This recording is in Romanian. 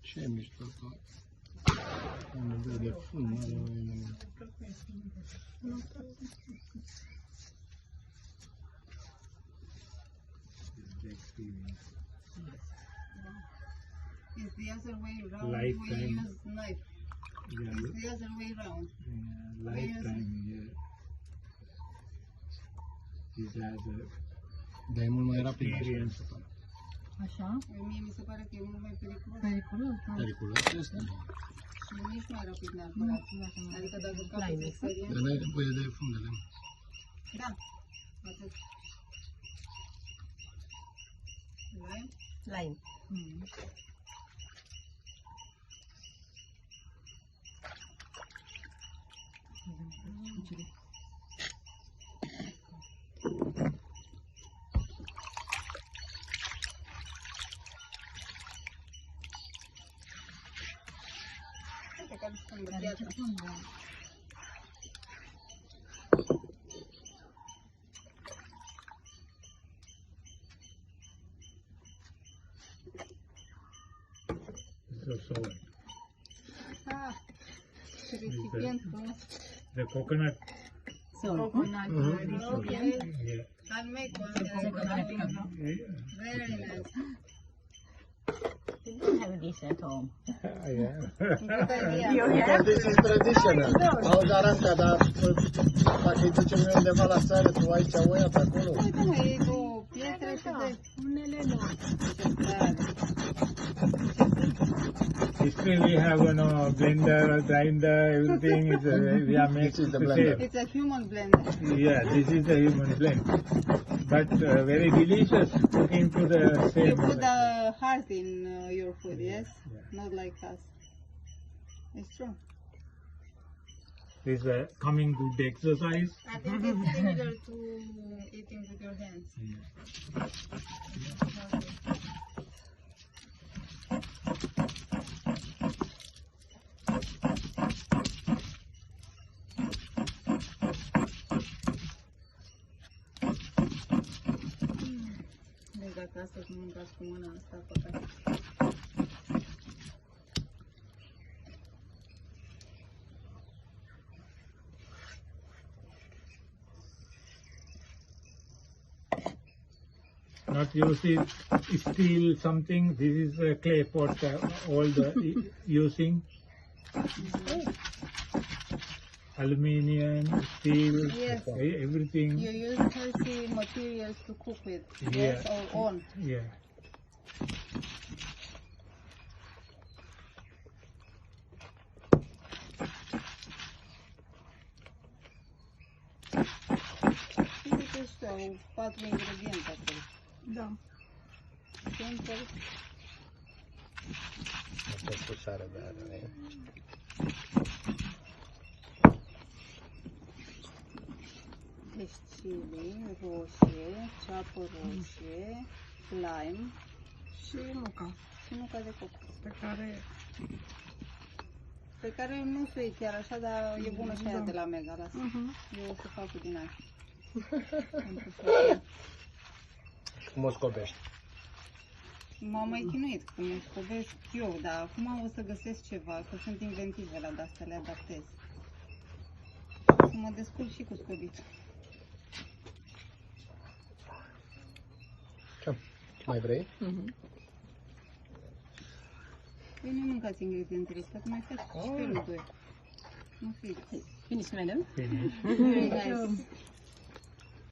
Ce mișto tot. Nu vede fund, n-are o inimă. It's the other way around. Lifetime. We use knife. Yeah, It's the other way around. lifetime, yeah. This has a Dar e mult mai rapid. experience. Așa? Mie mi se pare că e mult mai periculos. Periculos, da. Periculos este? Și nici mai rapid neapărat. Adică dacă capeți experiență. Dar n-ai nevoie de fundele. Da. Atât. Lime? Lime. Uite că îmi spun gătiată. So, Ah, ce recipient frumos. the coconut, Coconut. Okay. yeah. I'll make one. Very nice. You don't have this at home. Yeah. Good idea. Because this is traditional. Auzi, Aranca, dar dacă îi ducem noi undeva la țară, tu aici o ia pe acolo. Uite mă, e două pietre și de... Unele nu. Ce tare. History we have blender, grinder, everything is we are This is making the the blender. same. It's a human blender. Yeah, this is the human blend, but very delicious cooking to the You same. put the heart in your food, yes? Yeah. Not like us. It's true. This is a coming good exercise. I think it's similar to eating with your hands. Deci dacă astăzi nu mâncați cu mâna asta, păcat. Not using steel something. This is a clay pot. All the using aluminium, steel, Yes. everything. You use healthy materials to cook with, Yeah. yes, or on. Yeah. Uite și au 4 ingrediente acolo. Da. Simple. Asta e cu sare de are. Deci chili, roșie, ceapă roșie, lime Și muca, și nuca de coco. pe care... Pe care nu știu chiar așa, dar e bună și aia Da. de la Mega, lasă. Eu o să fac cu din aia. Pentru că Cum o scopești? m-am mai chinuit cum îmi scobesc eu, dar acum o să găsesc ceva, că sunt inventive la de-astea, le adaptez. Să mă descurc și cu scobitul. Ce? Mai vrei? Păi nu mâncați ingredientele astea, că mai faci și felul 2. Nu fiți. Finish, madam? Finish. Very nice.